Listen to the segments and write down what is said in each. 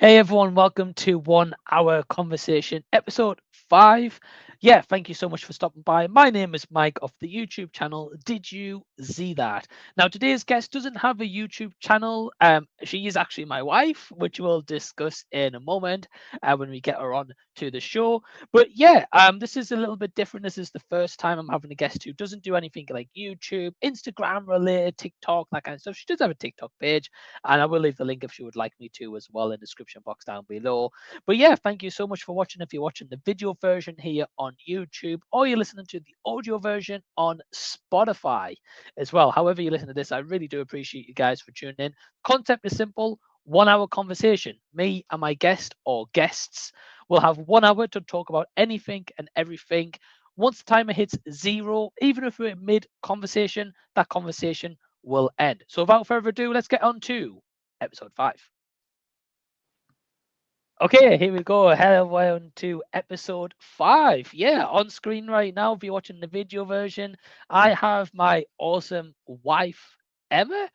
Hey everyone, welcome to 1 Hour Conversation, episode 5. Yeah, thank you so much for stopping by. My name is Mike of the YouTube channel Did You See That? Now, today's guest doesn't have a YouTube channel. She is actually my wife, which we'll discuss in a moment when we get her on to the show. But yeah, this is a little bit different. This is the first time I'm having a guest who doesn't do anything like YouTube, Instagram related, TikTok, that kind of stuff. She does have a TikTok page, and I will leave the link if she would like me to as well in the description box down below. But yeah, thank you so much for watching. If you're watching the video version here on YouTube, or you're listening to the audio version on Spotify as well. However you listen to this, I really do appreciate you guys for tuning in. Concept is simple: 1 hour conversation. Me and my guest or guests will have 1 hour to talk about anything and everything. Once the timer hits 0, even if we're mid conversation, that conversation will end. So without further ado, let's get on to episode 5. Okay, here we go. Hello, on to episode 5. Yeah, on screen right now, if you're watching the video version, I have my awesome wife, Emma,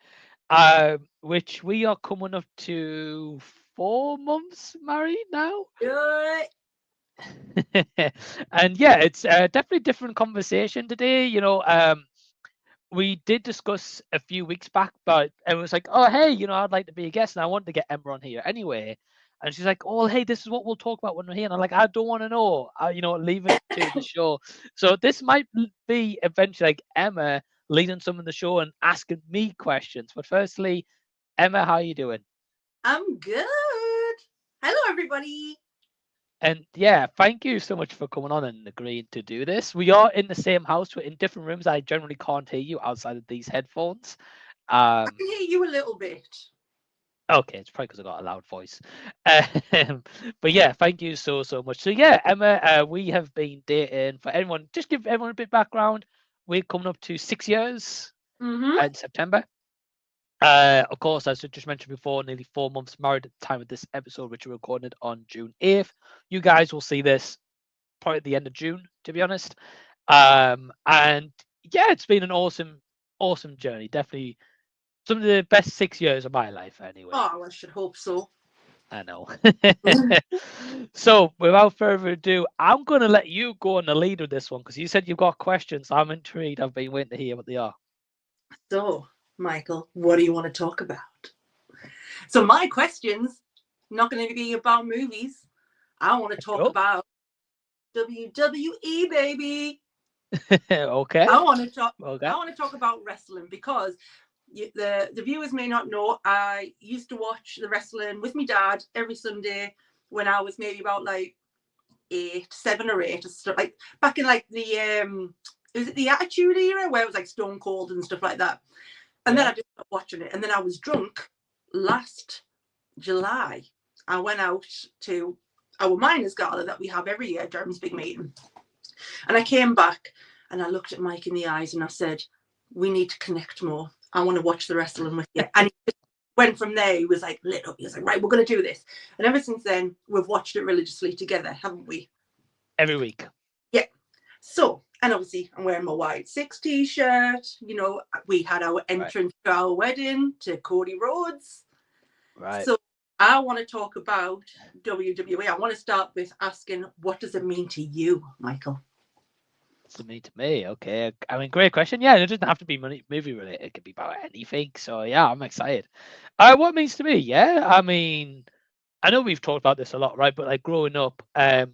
which we are coming up to 4 months married now. Good. And yeah, it's definitely different conversation today. We did discuss a few weeks back, but it was like, oh, hey, I'd like to be a guest, and I wanted to get Emma on here anyway. And she's like, oh, hey, this is what we'll talk about when we're here. And I'm like, I don't want to know. Leave it to the show. So this might be eventually like Emma leading some of the show and asking me questions. But firstly, Emma, how are you doing? I'm good. Hello, everybody. And yeah, thank you so much for coming on and agreeing to do this. We are in the same house, we're in different rooms. I generally can't hear you outside of these headphones. I Um, can hear you a little bit. Okay, it's probably because I got a loud voice. Um, but yeah, thank you so much. So yeah, Emma, we have been dating. For everyone, just give everyone a bit of background. We're coming up to 6 years Mm-hmm. in September. Of course, as I just mentioned before, nearly 4 months married at the time of this episode, which we recorded on June 8th. You guys will see this probably at the end of June, to be honest. And yeah, it's been an awesome journey. Definitely some of the best 6 years of my life, anyway. Oh, I should hope so. I know. So, without further ado, I'm going to let you go on the lead with this one because you said you've got questions. I'm intrigued. I've been waiting to hear what they are. So, Michael, what do you want to talk about? So, my questions not going to be about movies. I want to Let's talk go. about WWE, baby. Okay. I want to talk. Okay. I want to talk about wrestling because the viewers may not know. I used to watch the wrestling with my dad every Sunday when I was maybe about like 7 or 8, or stuff like back in like the is it the Attitude Era where it was like Stone Cold and stuff like that. And then I just stopped watching it. And then I was drunk last July. I went out to our miners' gala that we have every year, Durham's big meeting. And I came back and I looked at Mike in the eyes and I said, we need to connect more. I want to watch the wrestling with you. And he went from there. He was like lit up. He was like, right, we're going to do this. And ever since then, we've watched it religiously together, haven't we? Every week. Yeah. So, and obviously I'm wearing my White 6 t-shirt. We had our entrance to our wedding to Cody Rhodes. Right. So I want to talk about WWE. I want to start with asking, what does it mean to you, Michael? To me. Okay. I mean, great question. Yeah, it doesn't have to be movie related. It could be about anything. So yeah, I'm excited. What it means to me? Yeah, I mean, I know we've talked about this a lot, right? But like growing up, I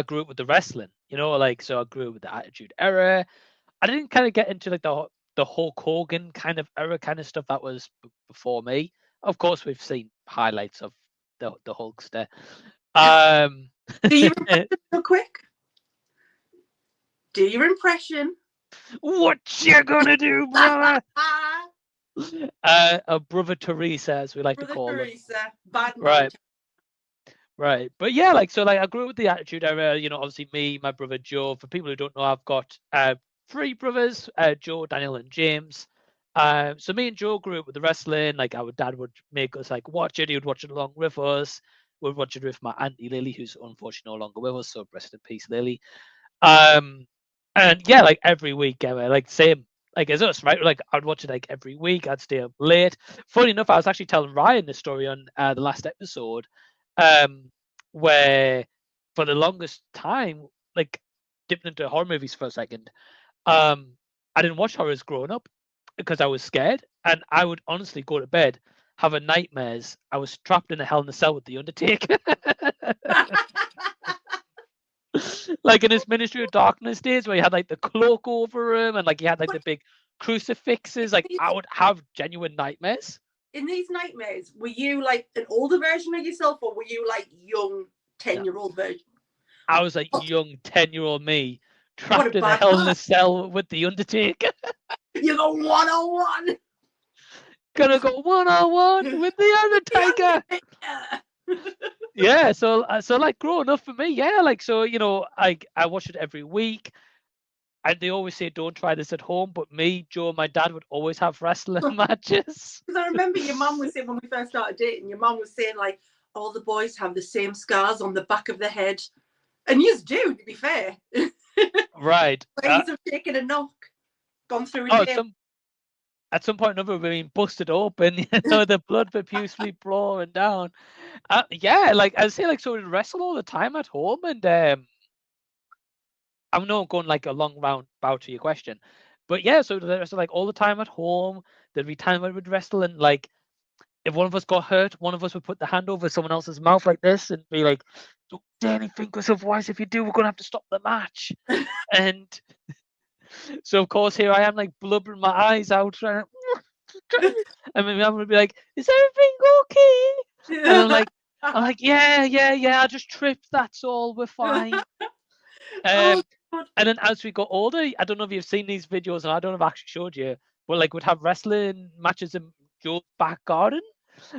grew up with the wrestling. So I grew up with the Attitude Era. I didn't kind of get into like the Hulk Hogan kind of era kind of stuff that was before me. Of course, we've seen highlights of the Hulkster. Do your impression real quick? Do your impression. What you gonna do, brother? A brother Teresa, as we like Brother to call Teresa, bad them. man. Right. But yeah, I grew up with the Attitude Era. Obviously me, my brother Joe. For people who don't know, I've got 3 brothers: Joe, Daniel, and James. So me and Joe grew up with the wrestling. Like our dad would make us like watch it. He would watch it along with us. We'd watch it with my auntie Lily, who's unfortunately no longer with us. So rest in peace, Lily. And yeah, like every week, like same. like as us, right? Like I'd watch it like every week. I'd stay up late. Funny enough, I was actually telling Ryan this story on the last episode, where for the longest time, like dipping into horror movies for a second, I didn't watch horrors growing up because I was scared, and I would honestly go to bed having nightmares. I was trapped in a Hell in a Cell with the Undertaker. Like in his Ministry of Darkness days where he had like the cloak over him and like he had like But the big crucifixes, like I would have genuine nightmares. in these nightmares, were you like an older version of yourself, or were you like young No, 10-year-old version? I was like Oh, young 10-year-old me what a trapped in a bad Hell in a man. Cell with the Undertaker. You go 101. Gonna go 1-on-1 with the Undertaker. Yeah, so like growing up for me, yeah, like so I watch it every week. And they always say don't try this at home, but me, Joe, and my dad would always have wrestling matches. Because I remember your mum was saying when we first started dating, your mum was saying like all the boys have the same scars on the back of the head, and you do, to be fair. Right. Ladies have taken a knock, gone through a Oh, day. at some point or another, we're being busted open. The blood profusely pouring down. Yeah, like I say, like so we wrestle all the time at home, and I'm not going like a long roundabout to your question, but yeah, so the wrestle like all the time at home. There'd be time when we'd wrestle, and like if one of us got hurt, one of us would put the hand over someone else's mouth like this and be like, "Don't say anything, because otherwise, if you do, we're gonna have to stop the match." And so of course here I am like blubbering my eyes out, trying to, and my mum would be like, "Is everything okay?" And I'm like, yeah, I just tripped. That's all. We're fine. Oh, Um, God. and then as we got older, I don't know if you've seen these videos, and I don't know if I actually showed you, but like we'd have wrestling matches in Joe's back garden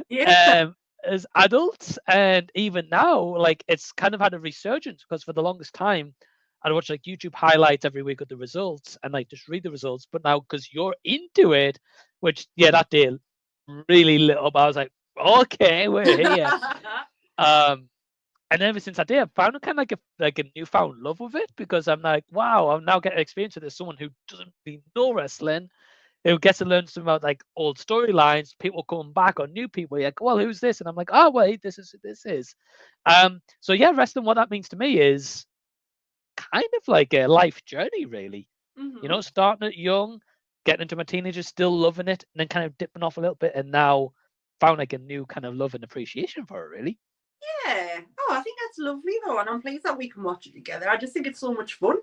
Yeah. um, as adults, and even now, like it's kind of had a resurgence because for the longest time, I'd watch like YouTube highlights every week of the results and like just read the results. But now, because you're into it, which yeah, that day really lit up. I was like, okay, we're here. And ever since that day, I've found kind of like a newfound love with it because I'm like, wow, I'm now getting experience with this. Someone who doesn't really know wrestling, who gets to learn some about like old storylines, people coming back or new people. You're like, well, who's this? And I'm like, oh wait, this is who this is. So yeah, wrestling, what that means to me is kind of like a life journey, really. Mm-hmm. Starting it young, getting into my teenagers, still loving it, and then kind of dipping off a little bit, and now found like a new kind of love and appreciation for it, really. Yeah. Oh, I think that's lovely though, and I'm pleased that we can watch it together. I just think it's so much fun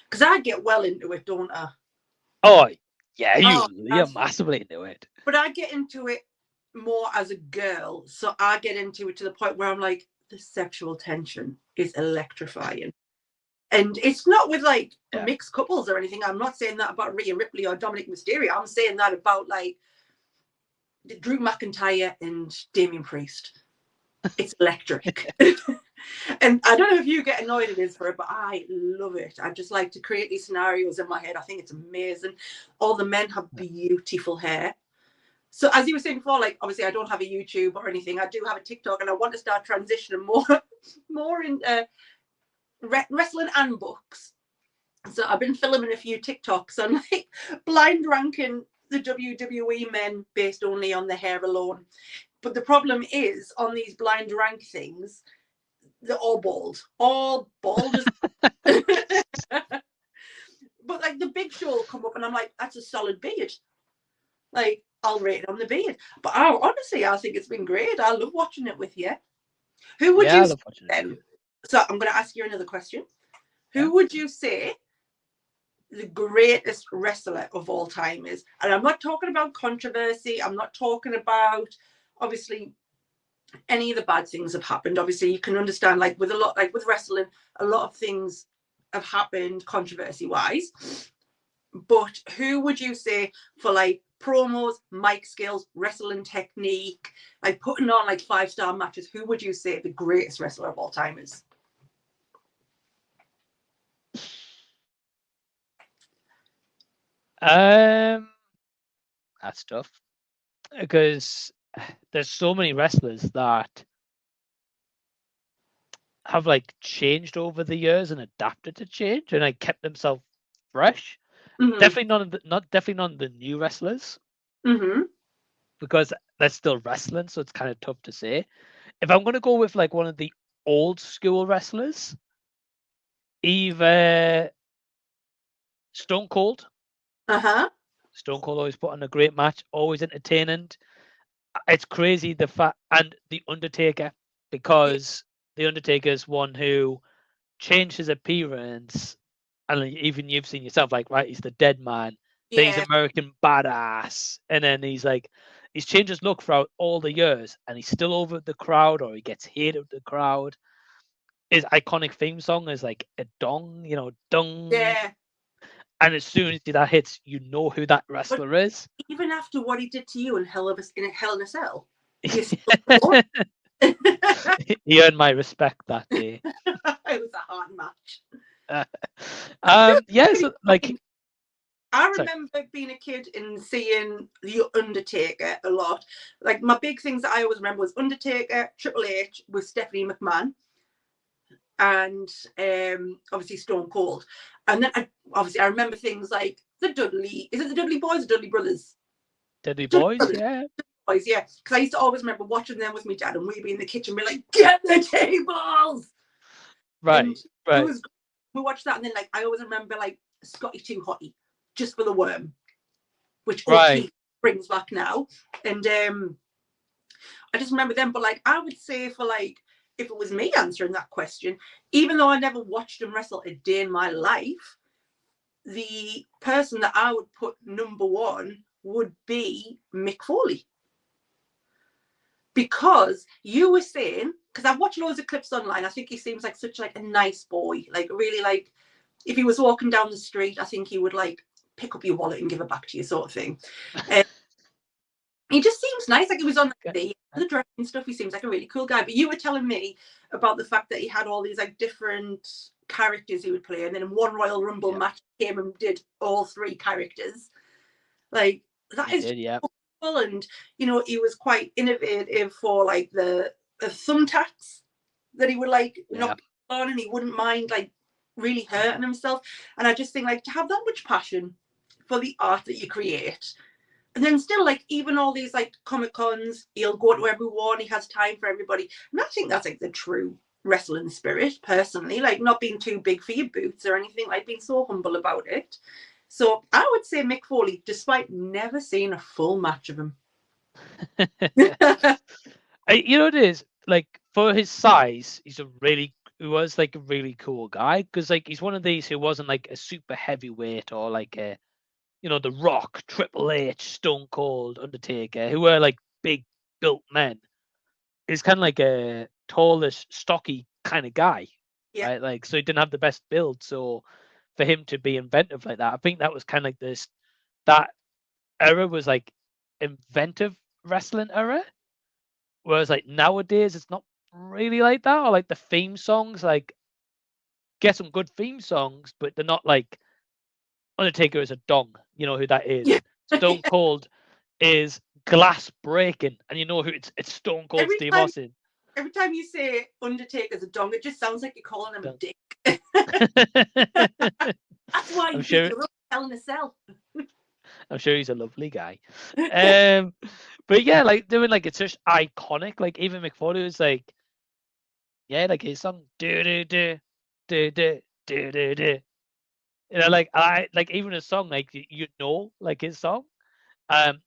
because I get well into it, don't I? Oh yeah, Oh, you're massively into it. but I get into it more as a girl, so I get into it to the point where I'm like, the sexual tension is electrifying. And it's not with like Yeah. mixed couples or anything. I'm not saying that about Rhea Ripley or Dominic Mysterio. I'm saying that about like Drew McIntyre and Damian Priest. It's electric. And I don't know if you get annoyed at this for it, but I love it. I just like to create these scenarios in my head. I think it's amazing. All the men have beautiful hair. So as you were saying before, like obviously I don't have a YouTube or anything. I do have a TikTok, and I want to start transitioning more in wrestling and books. So I've been filming a few TikToks on like blind ranking the WWE men based only on the hair alone. But the problem is on these blind rank things, they're all bald. All bald as but like the Big Show will come up and I'm like, that's a solid beard. Like I'll rate it on the beard. But honestly, I think it's been great. I love watching it with you. Who would you I say love watching it then? too. So I'm going to ask you another question. Yeah. Who would you say the greatest wrestler of all time is? And I'm not talking about controversy. I'm not talking about obviously any of the bad things have happened. Obviously, you can understand like with wrestling, a lot of things have happened controversy wise. But who would you say for like promos, mic skills, wrestling technique, like putting on like 5-star matches, who would you say the greatest wrestler of all time is? That's tough because there's so many wrestlers that have like changed over the years and adapted to change and like kept themselves fresh. Mhm. Definitely none of the new wrestlers, Mhm. because they're still wrestling, so it's kind of tough to say. If I'm gonna go with like one of the old school wrestlers, either Stone Cold. Uh-huh. Stone Cold always put on a great match, always entertaining. It's crazy the fact, and the Undertaker, Yeah. because the Undertaker's one who changed his appearance, and even you've seen yourself, like, right, he's the dead man, then he's Yeah. American badass, and then he's changed his look throughout all the years, and he's still over the crowd, or he gets hated with the crowd. His iconic theme song is like a dong, dong, Yeah. and as soon as that hits, you know who that But wrestler is. even after what he did to you in Hell in a Cell, you still support. He earned my respect that day. It was a hard match. Yeah, so like, I sorry, remember being a kid and seeing the Undertaker a lot. Like my big things that I always remember was Undertaker, Triple H with Stephanie McMahon, and obviously Stone Cold. And then I remember things like the Dudley. Is it the Dudley Boys or Dudley Brothers? Deadly Dudley Boys, Brothers. yeah, Boys, yeah. Because I used to always remember watching them with my dad, and we'd be in the kitchen, be like, "Get the tables!" And right, it right, was. We watched that, and then like I always remember like Scotty Too Hotty, just for the worm, which right. OT brings back now. And I just remember them. But like I would say for like if it was me answering that question, even though I never watched them wrestle a day in my life, the person that I would put number one would be Mick Foley. Because you were saying, because I've watched loads of clips online, I think he seems like such like a nice boy, like really like if he was walking down the street, I think he would like pick up your wallet and give it back to you, sort of thing. He just seems nice. Like he was on the dressing stuff. He seems like a really cool guy. But you were telling me about the fact that he had all these like different characters he would play, and then in one Royal Rumble Yeah, match, he came and did all three characters. Like that he is did, yeah, cool. And you know, he was quite innovative for like the thumbtacks that he would like yeah, knock on, and he wouldn't mind like really hurting himself. And I just think like to have that much passion for the art that you create, and then still like even all these like comic cons, he'll go to everyone, he has time for everybody, and I think that's like the true wrestling spirit personally, like not being too big for your boots or anything, like being so humble about it. So I would say Mick Foley, despite never seeing a full match of him. You know what it is, like, for his size, he was like a really cool guy, because like he's one of these who wasn't like a super heavyweight, or like a, The Rock, Triple H, Stone Cold, Undertaker, who were like big built men. He's kind of like a tallish, stocky kind of guy, Yeah. right? Like, so he didn't have the best build. So for him to be inventive like that, I think that was kind of like that era was like inventive wrestling era. Whereas like nowadays, it's not really like that. Or like the theme songs, like, get some good theme songs, but they're not like Undertaker is a dong. You know who that Yeah. is. Stone Cold is glass breaking, and you know who it's Stone Cold every Steve time Austin. every time you say Undertaker's a dong, it just sounds like you're calling him a dick. That's why I'm he beat sure you up telling a cell. I'm sure he's a lovely guy. But yeah, like doing like it's just iconic. Like even McFoley was like, yeah, like his song do do do do do do do do. Like I like even his song, like like his song.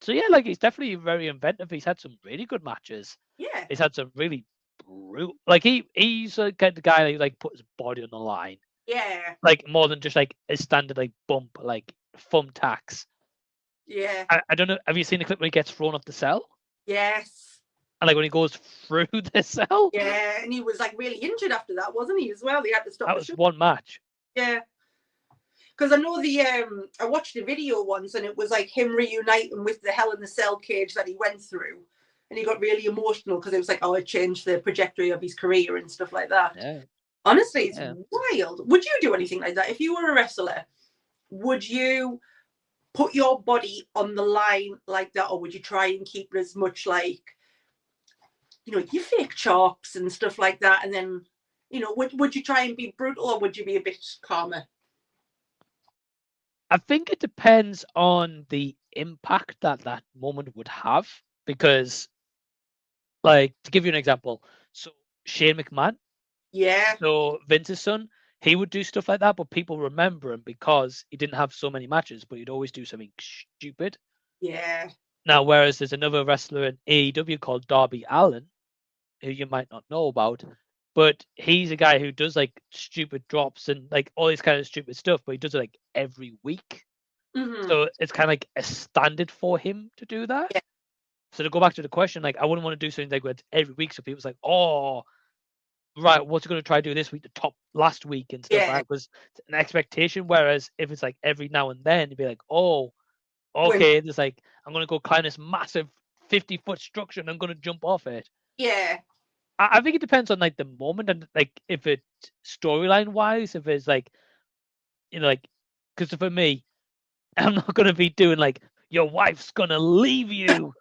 So yeah, like he's definitely very inventive. He's had some really good matches. Yeah. He's had some really brutal. Like he's a kind of guy that like put his body on the line, Yeah. like more than just like a standard like bump, like thumbtacks. Yeah. I don't know. Have you seen the clip when he gets thrown off the cell? Yes. And like when he goes through the cell? Yeah. And he was like really injured after that, wasn't he, as well? He had to stop That the was show. one match. Yeah. Because I know I watched a video once and it was like him reuniting with the Hell in the Cell cage that he went through. And he got really emotional because it was like, oh, it changed the trajectory of his career and stuff like that. Yeah. Honestly, it's Yeah. wild. Would you do anything like that? If you were a wrestler, would you put your body on the line like that? Or would you try and keep it as much like, your fake chops and stuff like that? And then, would you try and be brutal or would you be a bit calmer? I think it depends on the impact that that moment would have. Because, like, to give you an example, so Shane McMahon, Yeah, so Vince's son, he would do stuff like that, but people remember him because he didn't have so many matches, but he'd always do something stupid. yeah, Now, whereas there's another wrestler in AEW called Darby Allin, who you might not know about, but he's a guy who does like stupid drops and like all this kind of stupid stuff, but he does it like every week. hmm, So it's kind of like a standard for him to do that. yeah, So to go back to the question, like I wouldn't want to do something like that every week. So people's like, oh, right, what's he going to try to do this week, the top last week and stuff like yeah. that? Because it's an expectation. Whereas if it's like every now and then, you'd be like, oh, When, okay, there's like I'm going to go climb this massive 50-foot structure and I'm going to jump off it. yeah, I think it depends on like the moment and like if it storyline wise, if it's like like because for me, I'm not going to be doing like your wife's going to leave you,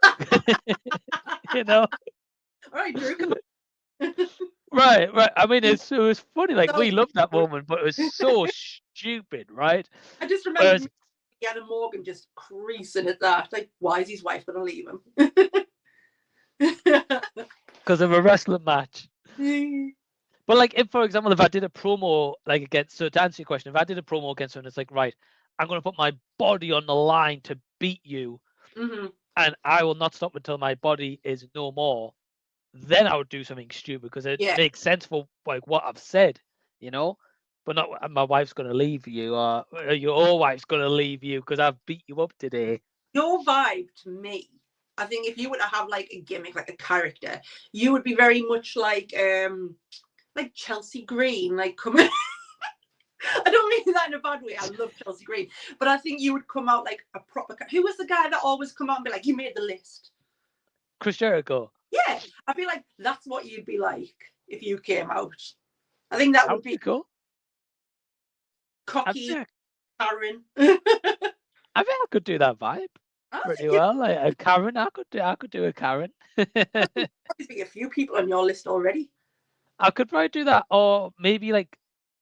you know. all right, Drew, come on. Right, right. I mean, it was funny. Like That was we loved that good. moment, but it was so stupid, right? I just remember Whereas Adam Morgan just creasing at that. Like, why is his wife going to leave him? because of a wrestling match. But like, if for example, if I did a promo like against, so to answer your question, if I did a promo against someone, it's like, right, I'm going to put my body on the line to beat you, hmm, and I will not stop until my body is no more. Then I would do something stupid because it yeah, makes sense for like what I've said, you know. But not my wife's going to leave you, or your wife's going to leave you because I've beat you up today. your vibe to me. I think if you were to have like a gimmick, like a character, you would be very much like Chelsea Green, like coming. I don't mean that in a bad way. I love Chelsea Green, but I think you would come out like a proper. Who was the guy that always come out and be like, "You made the list"? Chris Jericho. Yeah, I feel like that's what you'd be like if you came out. I think that That would would be be cool. I cocky, think Karen. I think I could do that vibe I pretty think you'd well. Like a Karen, I could do a Karen. probably be a few people on your list already. I could probably do that, or maybe like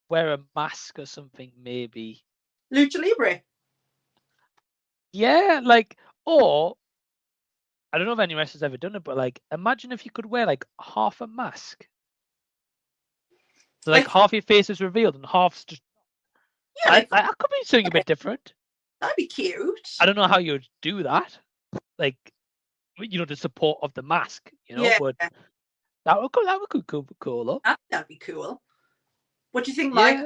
wear a mask or something. Maybe, Lucha Libre. yeah, like or I don't know if any wrestler's ever done it, but like imagine if you could wear like half a mask, so like Like, half your face is revealed and half's just. yeah, like I could be something a bit different. that'd be cute. I don't know how you'd do that, like the support of the mask, Yeah, but that would cool though. that'd be cool. What do you think Yeah.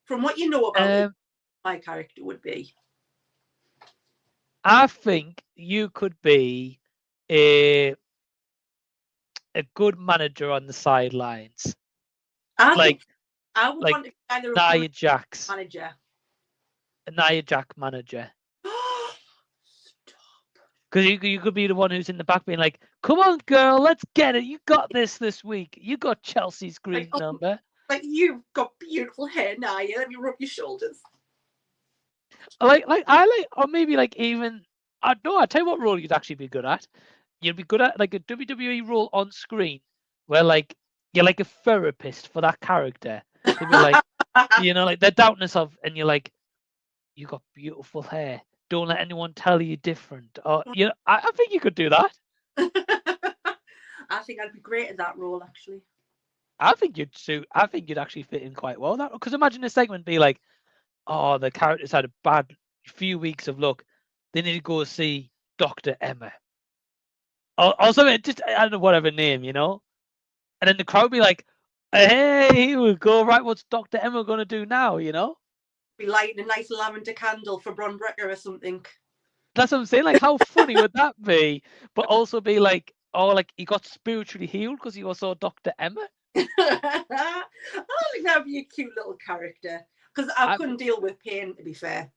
from what you know about me, Um, my character would be? I think you could be a a good manager on the sidelines, I think like I would like want to be either a Nia comedy Jax, manager. a Nia Jax manager, Stop. because you could be the one who's in the back being like, "Come on, girl, let's get it. You got this week. You got Chelsea's Like, green oh, number." like you've got beautiful hair now. Yeah, let me rub your shoulders. Like I like, or maybe like even I no, I tell you what role you'd actually be good at. You'd be good at like a WWE role on screen, where like you're like a therapist for that character. They'd be like, like the doubtness of, and you're like, you got beautiful hair. Don't let anyone tell you different. Or I think you could do that. I think I'd be great at that role, actually. I think you'd suit. I think you'd actually fit in quite well. That because imagine a segment be like, oh, the characters had a bad few weeks of luck. They need to go see Dr. Emma or something. Just I don't know whatever name, and then the crowd be like, hey, here we go. Right, what's Dr. Emma going to do now? Be lighting a nice lavender candle for Bron Breakker or something. That's what I'm saying. Like, how funny would that be? But also be like, oh, like he got spiritually healed because he was saw Dr. Emma. I think that'd be a cute little character because I couldn't deal with pain, to be fair.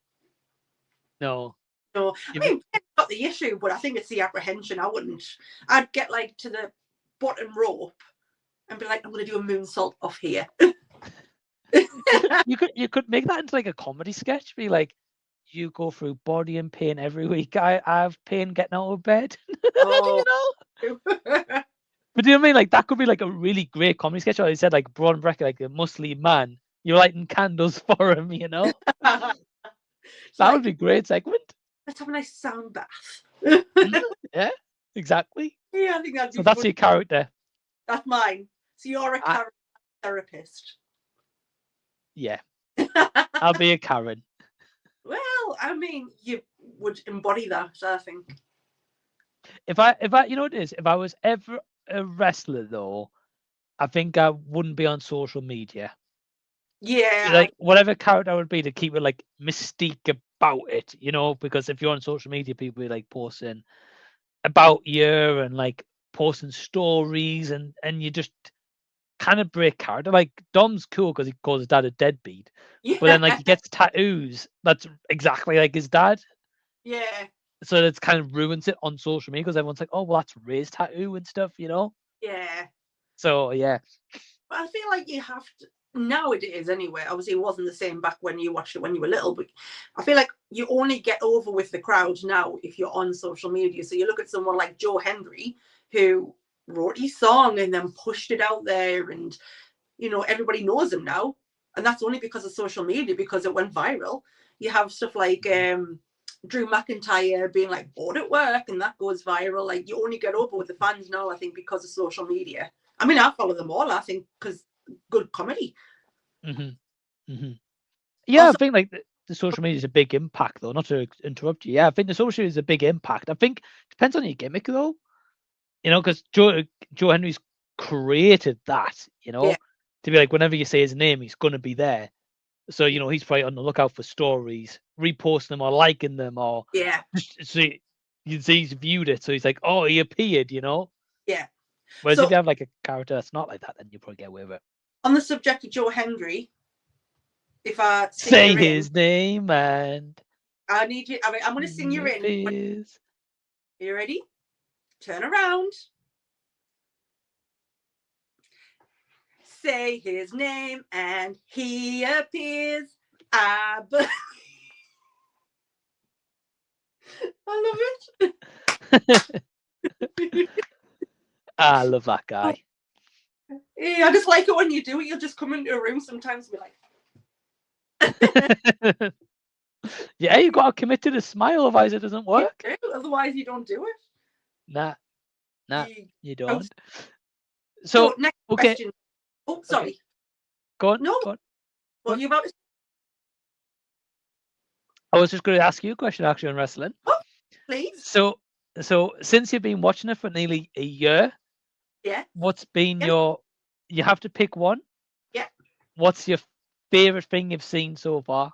No. No, I mean, pain's not the issue, but I think it's the apprehension. I wouldn't. I'd get like to the bottom rope and be like, I'm going to do a moonsault off here. you could make that into like a comedy sketch. Be like, you go through body and pain every week. I have pain getting out of bed. Oh. But do you know what I mean? Like that could be like a really great comedy sketch. Or they said like Braun Breaker, like a muscly man, You're lighting candles for him, you know? It's That like, would be a great segment. let's have a nice sound bath. Mhm. Yeah, exactly. Yeah, I think that'd So be that's funny. your character. That's mine. So you're a I, character therapist. yeah, I'll be a Karen. Well, I mean, you would embody that, I think. If I, you know what it is? If I was ever a wrestler, though, I think I wouldn't be on social media. Yeah, Like whatever character I would be to keep it like mystique about it, you know, because if you're on social media, people be like posting about you and like posting stories and you just kind of break character. Like Dom's cool because he calls his dad a deadbeat, yeah, but then like he gets tattoos that's exactly like his dad. yeah, So it's kind of ruins it on social media because everyone's like, oh well, that's Ray's tattoo and stuff, you know. yeah. So yeah. But I feel like you have to nowadays anyway. Obviously, it wasn't the same back when you watched it when you were little, but I feel like you only get over with the crowd now if you're on social media. So you look at someone like Joe Henry, who wrote his song and then pushed it out there, and everybody knows him now, and that's only because of social media because it went viral. You have stuff like Drew McIntyre being like bored at work, and that goes viral. Like you only get over with the fans now, I think, because of social media. I mean, I follow them all, I think, because good comedy. hmm hmm Yeah, I Also, think like the social media is a big impact though. Not to interrupt you. Yeah, I think the social media is a big impact. I think depends on your gimmick though. You know, because Joe Henry's created that. You yeah, know, to be like whenever you say his name, he's gonna be there. So you know he's probably on the lookout for stories, reposting them or liking them or yeah, just so you see he's viewed it. So he's like, oh, he appeared. You know. yeah. Whereas if So you have like a character that's not like that, then you probably get away with it. on the subject of Joe Henry, if I sing Say you in, his name and I need you. I mean, I'm going to sing he you in. appears. Are you ready? Turn around. Say his name and he appears. I I love it. I love that guy. Yeah, I just like it when you do it. You'll just come into a room sometimes and be like, Yeah, you got to commit to the smile, otherwise it doesn't you work. do, otherwise you don't do Nah, nah, it. you Oh, don't. so So, next okay, question. Oh, okay, sorry. go on, No, go on, go what are on. you about to I was just going to ask you a question actually on wrestling. oh, please? So, so since you've been watching it for nearly a year, Yeah, what's been yeah, your? You have to pick one. yeah. What's your favorite thing you've seen so far?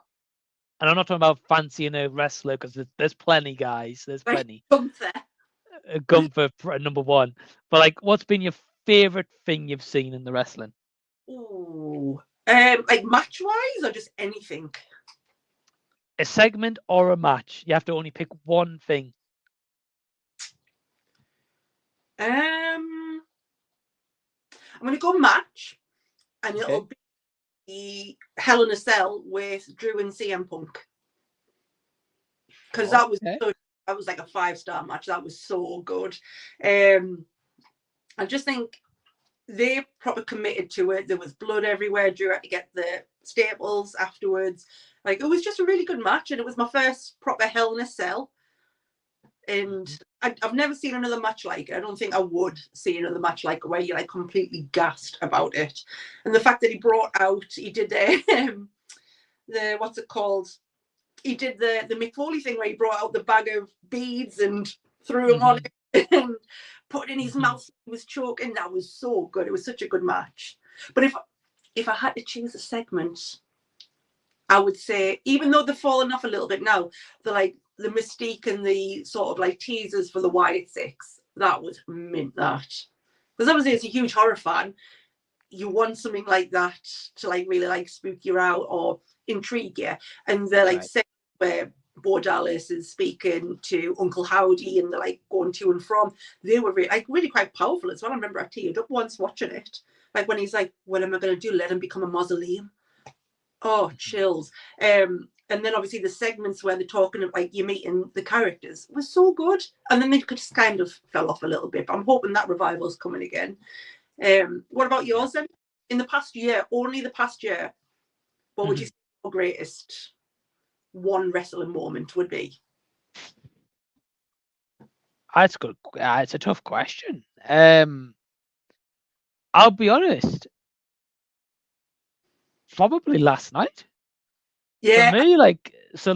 And I'm not talking about fancying a wrestler because there's plenty, guys. There's Right, plenty. Gunther. Gunther for number one. But like, what's been your favorite thing you've seen in the wrestling? Ooh. Like match wise or just anything? A segment or a match? You have to only pick one thing. I'm gonna go match, and Okay. it'll be Hell in a Cell with Drew and CM Punk, because Okay. that was like a 5-star match. That was so good. I just think they probably committed to it. There was blood everywhere. Drew had to get the staples afterwards. Like it was just a really good match, and it was my first proper Hell in a Cell. And I've never seen another match like it. I don't think I would see another match like it where you're like completely gassed about it. And the fact that he did the what's it called? He did the Mick Foley thing where he brought out the bag of beads and threw them on it and put it in his mouth. He was choking. That was so good. It was such a good match. But if I had to choose a segment, I would say, even though they've fallen off a little bit now, the mystique and the sort of like teasers for the Wyatt Six, that was mint. That, because obviously as a huge horror fan, you want something like that to like really like spook you out or intrigue you. And they're like Right. where Bo Dallas is speaking to Uncle Howdy and they're like going to and from. They were really quite powerful as well. I remember I teared up once watching it. Like when he's like, "What am I going to do? Let him become a mausoleum?" Oh, chills. And then obviously the segments where they're talking of like you're meeting the characters was so good. And then they just kind of fell off a little bit. But I'm hoping that revival's coming again. What about Yeah. yours then? In the past year, only the past year. what would you say your greatest one wrestling moment would be? That's good. It's a tough question. I'll be honest. Probably last night. For Yeah. me, like, for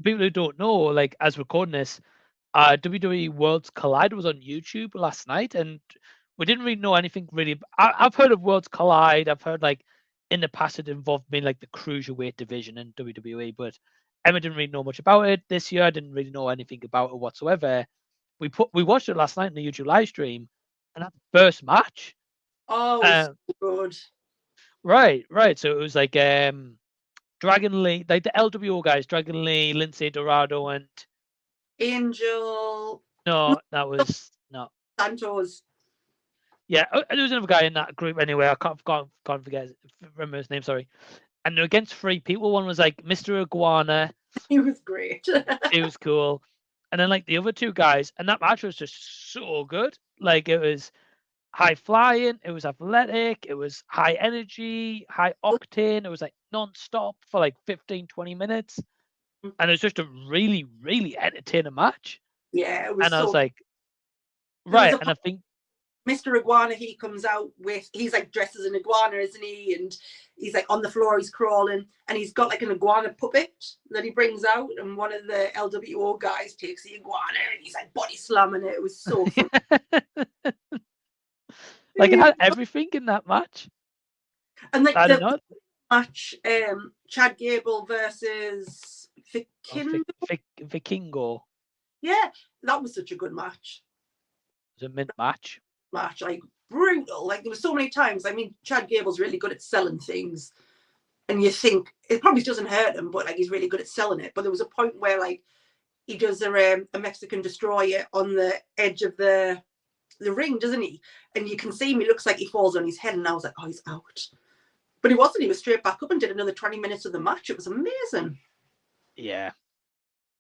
people who don't know, like, as recording this, WWE Worlds Collide was on YouTube last night, and we didn't really know anything really. I've heard of Worlds Collide. I've heard like in the past it involved being like the cruiserweight division in WWE, but Emma didn't really know much about it. This year, I didn't really know anything about it whatsoever. We watched it last night in the YouTube live stream, and that first match. Oh, it was so good. Right. So it was like Dragon Lee, like the LWO guys, Dragon Lee, Lindsay Dorado, and Angel. no, that was not. Santos. Yeah, there was another guy in that group anyway. I can't remember his name. Sorry. And they're against three people. One was like Mr. Iguana. He was great. It was cool. And then like the other two guys, and that match was just so good. Like it was high flying, it was athletic, it was high energy, high octane. It was like non-stop for like 15, 20 minutes. And it was just a really, really entertaining match. Yeah, it was. And I was like, There was right. And I think Mr. Iguana, he comes out with, he's like dressed as an iguana, isn't he? And he's like on the floor, he's crawling, and he's got like an iguana puppet that he brings out. And one of the LWO guys takes the iguana and he's like body slamming it. It was so fun. Like it had everything in that match. And like I the don't know. match, Chad Gable versus Vikingo. Yeah, that was such a good match. It was a mid match. Like brutal. Like there were so many times. I mean, Chad Gable's really good at selling things, and you think it probably doesn't hurt him, but like he's really good at selling it. But there was a point where like he does a Mexican destroyer on the edge of the ring, doesn't he? And you can see him. He looks like he falls on his head, and I was like, oh, he's out. But he wasn't. He was straight back up and did another 20 minutes of the match. It was amazing. Yeah,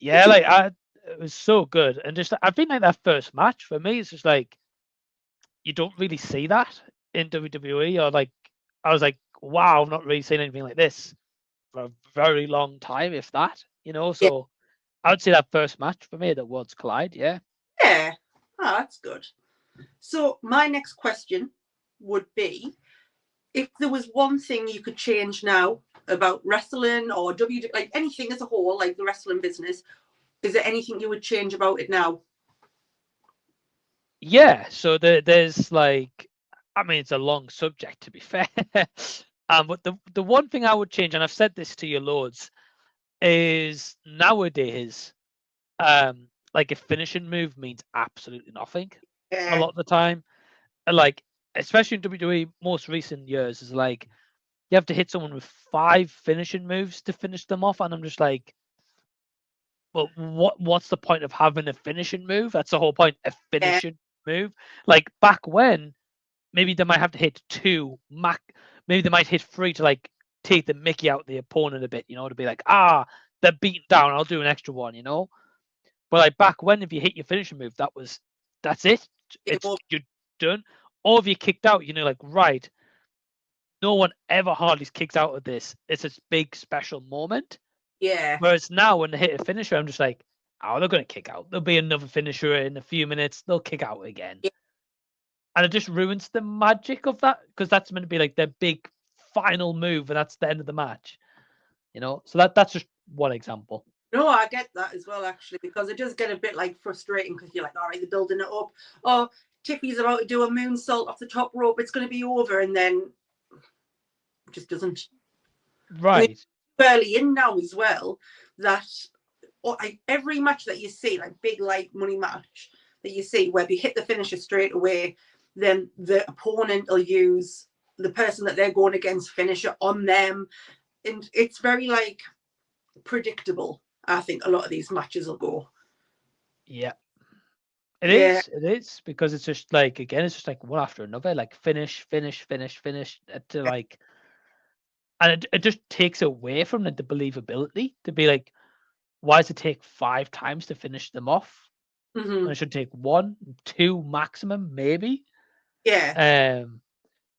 like it was so good. And just I think like that first match for me is just like you don't really see that in WWE, or like I was like, wow, I've not really seen anything like this for a very long time, if that, So Yeah. I would say that first match for me, the Worlds Collide, yeah. Yeah, that's good. So my next question would be, if there was one thing you could change now about wrestling or like anything as a whole, like the wrestling business, is there anything you would change about it now? Yeah, so there's like, I mean, it's a long subject to be fair, but the one thing I would change, and I've said this to you loads, is nowadays, like a finishing move means absolutely nothing a lot of the time. And like, especially in WWE, most recent years, is like you have to hit someone with 5 finishing moves to finish them off, and I'm just like, well, what's the point of having a finishing move? That's the whole point, a finishing move. Like back when, maybe they might have to hit 2, maybe they might hit 3 to like take the mickey out of the opponent a bit, to be like, they're beaten down, I'll do an extra one, But like back when, if you hit your finishing move, that's it. You're done. Or if you kicked out, like, right, no one ever hardly kicks out of this. It's a big special moment. Yeah. Whereas now when they hit a finisher, I'm just like, oh, they're going to kick out. There'll be another finisher in a few minutes. They'll kick out again. Yeah. And it just ruins the magic of that, because that's meant to be like their big final move, and that's the end of the match. So that's just one example. No, I get that as well, actually, because it does get a bit like frustrating, because you're like, all right, they're building it up. Oh, Tiffy's about to do a moonsault off the top rope. It's going to be over, and then it just doesn't. Right. Early in now as well, that every match that you see, like big like money match that you see, where they hit the finisher straight away, then the opponent will use the person that they're going against finisher on them, and it's very like predictable. I think a lot of these matches will go. Yeah. It is, because it's just like, again, it's just like one after another, like finish to like, and it just takes away from the believability to be like, why does it take 5 times to finish them off? Mm-hmm. And it should take 1, 2 maximum, maybe. Yeah.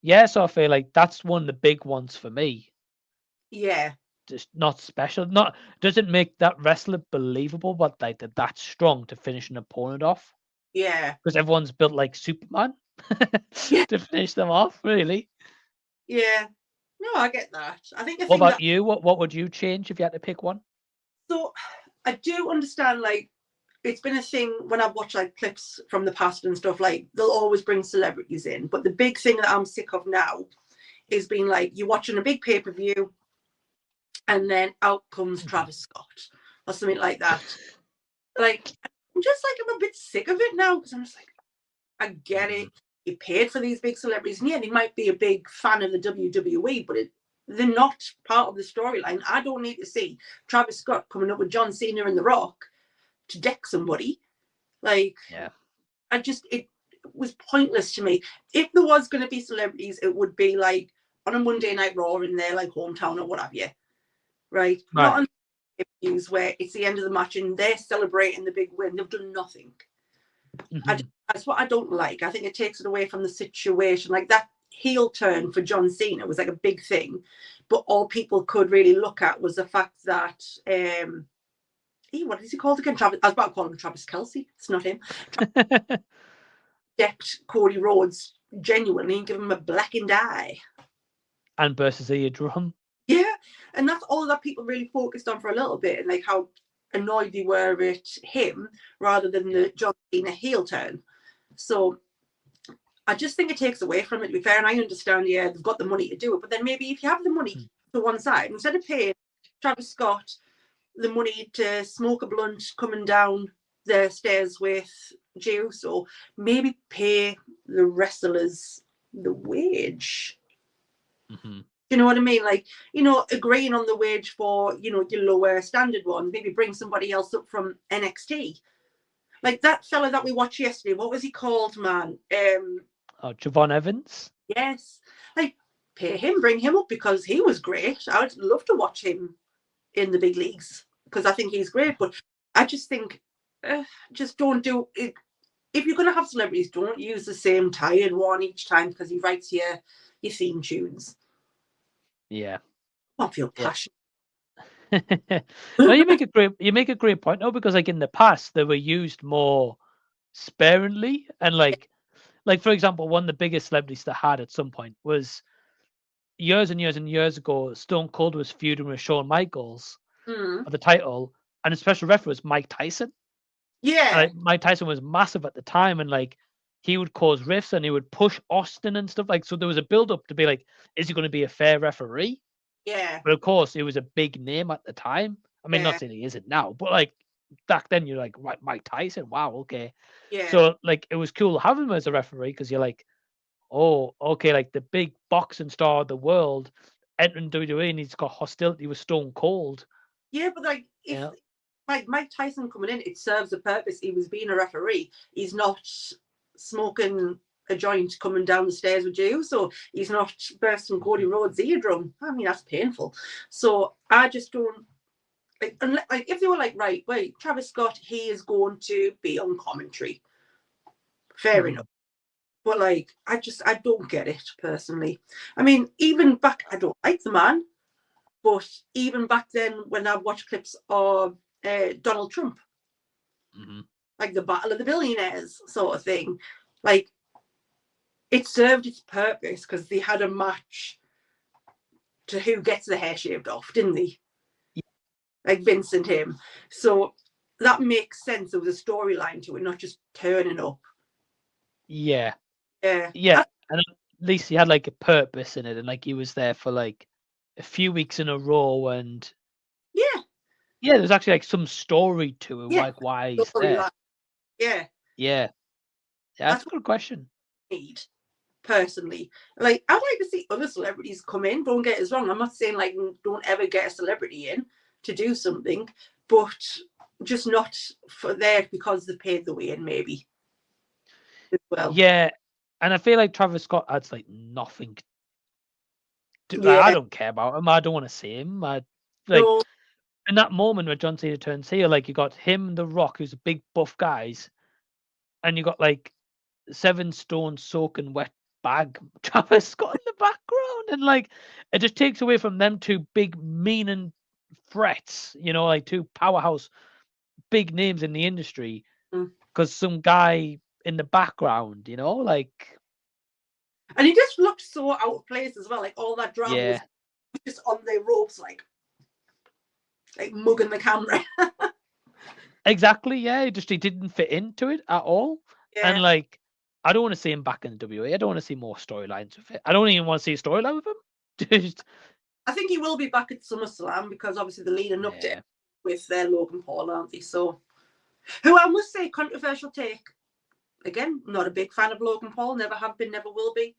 Yeah, so I feel like that's one of the big ones for me. Yeah, Just not special. Not doesn't make that wrestler believable, but like that strong to finish an opponent off. yeah, Because everyone's built like Superman yeah, to finish them off. Really. yeah. No, I get that. I think the What thing about that you? What would you change if you had to pick one? so I do understand like it's been a thing when I've watched like clips from the past and stuff, like they'll always bring celebrities in. But the big thing that I'm sick of now is being like you're watching a big pay-per-view and then out comes Travis Scott or something like that. Like I'm just like I'm a bit sick of it now because I'm just like I get Mhm. it. You paid for these big celebrities, and yeah, they might be a big fan of the WWE, but they're not part of the storyline. I don't need to see Travis Scott coming up with John Cena and The Rock to deck somebody. Like Yeah. I just it was pointless to me. If there was going to be celebrities, it would be like on a Monday Night Raw in their like hometown or what have you, right? Not Right. on news where it's the end of the match and they're celebrating the big win. They've done nothing. Hmm. That's what I don't like. I think it takes it away from the situation. Like that heel turn for John Cena was like a big thing, but all people could really look at was the fact that what is he called again? Travis. I was about to call him Travis Kelsey. It's not him. Decked Cody Rhodes genuinely and give him a blackened eye. And versus a drum. Yeah, and that's all that people really focused on for a little bit, and like how annoyed they were at him rather than Yeah. the John Cena heel turn. So I just think it takes away from it, to be fair. And I understand, yeah, they've got the money to do it. But then maybe if you have the money Mm. to one side, instead of paying Travis Scott the money to smoke a blunt coming down the stairs with Juice, or maybe pay the wrestlers the wage. Mhm. You know what I mean? Like, agreeing on the wage for, your lower standard one, maybe bring somebody else up from NXT. Like that fella that we watched yesterday, what was he called, man? Oh, Javon Evans. Yes. Like, pay him, bring him up because he was great. I would love to watch him in the big leagues because I think he's great. But I just think, just don't do it. If you're going to have celebrities, don't use the same tired one each time because he writes your theme tunes. Yeah. I feel Yeah. passionate. No, you make a great point. No, because like in the past they were used more sparingly, and like for example, one of the biggest celebrities they had at some point was years and years and years ago. Stone Cold was feuding with Shawn Michaels Mm. for the title, and the special referee was Mike Tyson. And Yeah, like Mike Tyson was massive at the time, and like he would cause rifts and he would push Austin and stuff like. So there was a build up to be like, is he going to be a fair referee? yeah, But of course, it was a big name at the time. I mean, not yeah, saying he isn't now, but like back then, you're like, right, Mike Tyson. Wow, okay. yeah, So like, it was cool having him as a referee because you're like, oh, okay, like the big boxing star of the world entering WWE, and he's got hostility with Stone Cold. yeah. But like, You if know? like Mike Tyson coming in, it serves a purpose. He was being a referee. He's not smoking a joint coming down the stairs with you, so he's not bursting Cody Rhodes' eardrum. I mean, that's painful. So I just don't like if they were like, right, wait, Travis Scott, he is going to be on commentary. Fair enough. Mhm. But like, I don't get it personally. I mean, even back, I don't like the man, but even back then, when I watched clips of Donald Trump, Mhm. like the Battle of the Billionaires sort of thing, like it served its purpose because they had a match to who gets the hair shaved off, didn't they? Like Vince and him. So that makes sense. There was a storyline to it, not just turning up. Yeah, Yeah, yeah, and at least he had like a purpose in it, and like he was there for like a few weeks in a row, and yeah, yeah, there's actually like some story to it, yeah. like why he's there. Storyline. Yeah, Yeah, yeah, that's that's a what good question. I need personally. Like, I'd like to see other celebrities come in. Don't get us wrong. I'm not saying like don't ever get a celebrity in to do something, but just not for there because they paid the way in maybe as well. Yeah, and I feel like Travis Scott adds like nothing. Like, I Yeah. don't care about him. I don't want to see him. Like No. in that moment where John Cena turns heel, like you got him, The Rock, who's a big buff guys, and you got like 7 stone soaking wet bag Travis Scott in the background, and like it just takes away from them two big meaning threats, you know, like two powerhouse big names in the industry, Mm. because some guy in the background, you know, like And he just looked so out of place as well. Like all that drama was yeah, just on their ropes, like mugging the camera. exactly, yeah, he didn't fit into it at all, and Yeah. like I don't want to see him back in the WA. I don't want to see more storylines with it. I don't even want to see a storyline with him. Just I think he will be back at SummerSlam because obviously they're leading up to yeah. it with their Logan Paul, aren't they? So, who I must say, controversial take. Again, not a big fan of Logan Paul. Never have been, never will be.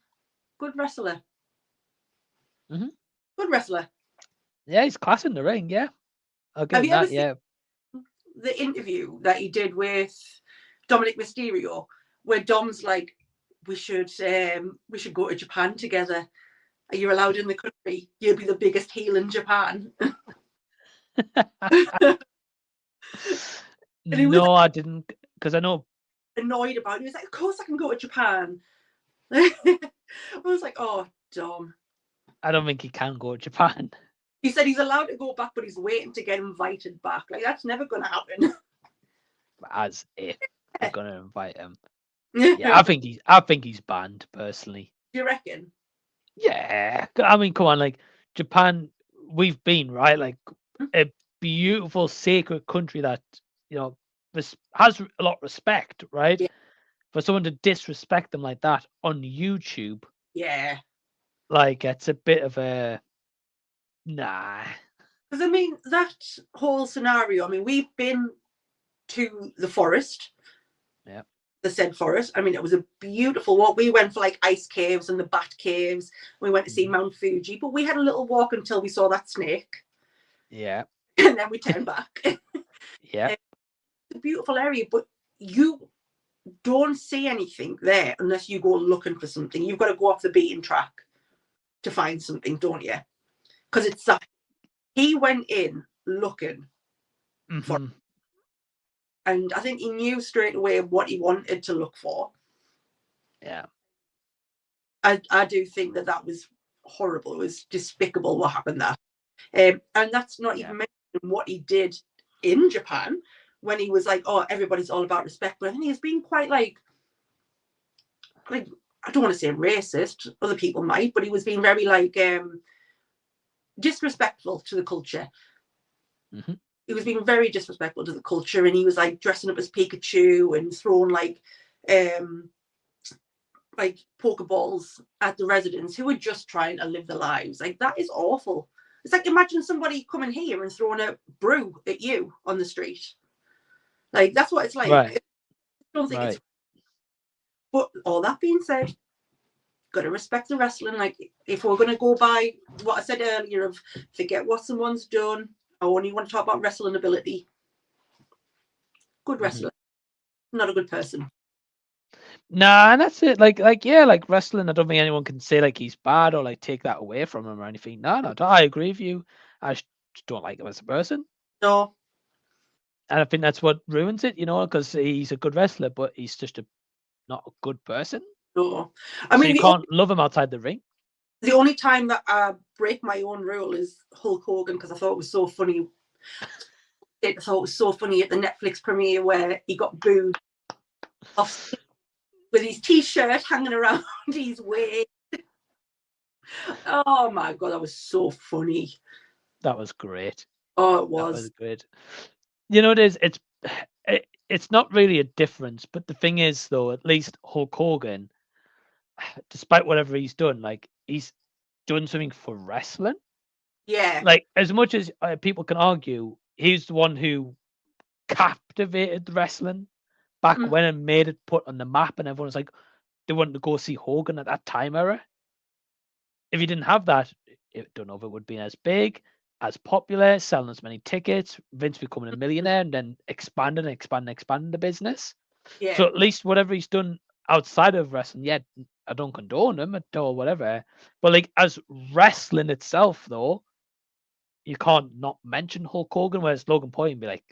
Good wrestler. Mm-hmm. Good wrestler. Yeah, he's class in the ring. Yeah, I'll give Have him you ever that. seen Yeah. the interview that he did with Dominic Mysterio, where Dom's like, "We should go to Japan together. Are you allowed in the country? You'll be the biggest heel in Japan." And he was No, I didn't, because I know. annoyed about it. He was like, "Of course I can go to Japan." I was like, "Oh, Dom." I don't think he can go to Japan. He said he's allowed to go back, but he's waiting to get invited back. Like that's never going to happen. As if they're gonna invite him. Do Yeah, I think he's banned personally. you reckon? Yeah, I mean, come on, like Japan, we've been right, like a beautiful sacred country that you know has a lot of respect, right? Yeah. For someone to disrespect them like that on YouTube, Yeah. like it's a bit of a nah. Because I mean, that whole scenario. I mean, we've been to the forest, Yeah. the said forest. I mean, it was a beautiful walk. We went for like ice caves and the bat caves. We went to see Mount Fuji, but we had a little walk until we saw that snake, Yeah. and then we turned back. Yeah. It's a beautiful area, but you don't see anything there unless you go looking for something. You've got to go off the beaten track to find something, don't you? Because it's that he went in looking for, and I think he knew straight away what he wanted to look for. Yeah. I do think that was horrible. It was despicable what happened there. And that's not even mentioning what he did in Japan when he was like, "Oh, everybody's all about respect." But I think he's been quite like I don't want to say racist. Other people might, but he was being very like disrespectful to the culture. Mm-hmm. He was being very disrespectful to the culture, and he was like dressing up as Pikachu and throwing like Pokeballs at the residents who were just trying to live their lives. Like that is awful. It's like imagine somebody coming here and throwing a brew at you on the street. Like that's what it's like. Right. I don't think Right. it's. But all that being said, got to respect the wrestling. Like if we're going to go by what I said earlier of forget what someone's done, I only want to talk about wrestling ability. Good wrestler, not a good person. Nah, and that's it. Like yeah, like wrestling. I don't think anyone can say like he's bad or like take that away from him or anything. No, no, I agree with you. I just don't like him as a person, No, and I think that's what ruins it. You know, because he's a good wrestler, but he's just not a good person. no. I So mean, you can't love him outside the ring. the only time that I break my own rule is Hulk Hogan because I thought it was so funny. I thought it was so funny at the Netflix premiere where he got booed off with his t-shirt hanging around his waist. Oh my god, that was so funny. That was great. Oh, it That was. was good. You know, it's not really a difference, but the thing is, though, at least Hulk Hogan, despite whatever he's done, like he's done something for wrestling. Yeah. Like as much as people can argue, he's the one who captivated the wrestling back when and made it put on the map, and everyone's like they wanted to go see Hogan at that time era. If you didn't have that, I don't know if it would be as big, as popular, selling as many tickets, Vince becoming a millionaire, and then expanding the business. Yeah. So at least whatever he's done outside of wrestling, yeah, I don't condone him or whatever. But like as wrestling itself, though, you can't not mention Hulk Hogan. Whereas Logan Paul, you'd be like,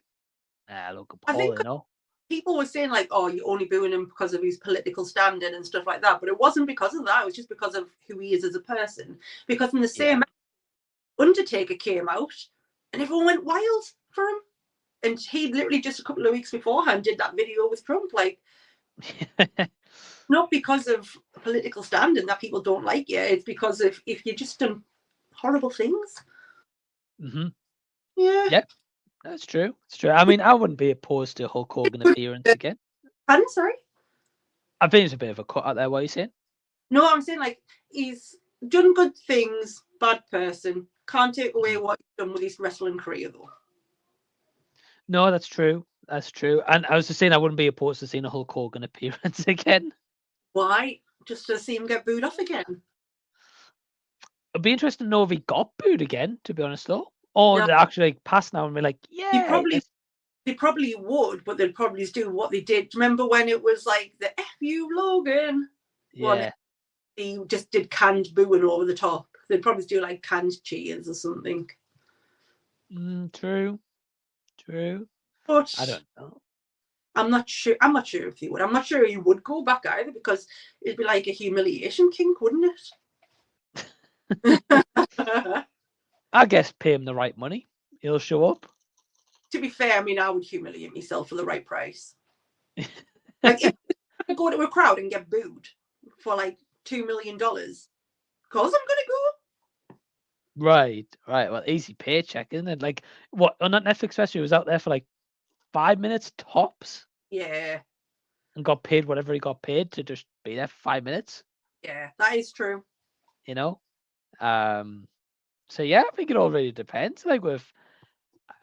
nah, Logan I Paul, think you know. people were saying like, oh, you're only booing him because of his political standing and stuff like that. But it wasn't because of that. It was just because of who he is as a person. Because in the same Undertaker came out and everyone went wild for him. And he literally just a couple of weeks beforehand did that video with Trump. Like, not because of political standing that people don't like you. It's because of if you just done horrible things. Mm-hmm. Yeah. Yep. That's true. It's true. I mean, I wouldn't be opposed to a Hulk Hogan appearance again. Pardon, sorry? I think it's a bit of a cut out there. What are you saying? No, I'm saying like he's done good things, bad person. Can't take away what he's done with his wrestling career though. No, that's true. That's true. And I was just saying I wouldn't be opposed to seeing a Hulk Hogan appearance again. Why? Just to see him get booed off again. It'd be interesting to know if he got booed again, to be honest though. Or No. they actually like pass now and be like, They yeah. probably would, but they'd probably just do what they did. Remember when it was like the F you Logan? Yeah. He just did canned booing over the top. They'd probably do like canned cheers or something. True. True. But I don't know. I'm not sure if he would. I'm not sure he would go back either because it'd be like a humiliation kink, wouldn't it? I guess pay him the right money. He'll show up. To be fair, I mean, I would humiliate myself for the right price. Like, if I go to a crowd and get booed for like $2 million, because I'm gonna go. Right. Well, easy paycheck, isn't it? Like, what on that Netflix special? He was out there for like 5 minutes tops. Yeah. And got paid whatever he got paid to just be there for 5 minutes. Yeah, that is true. You know. So yeah, I think it all really depends. Like with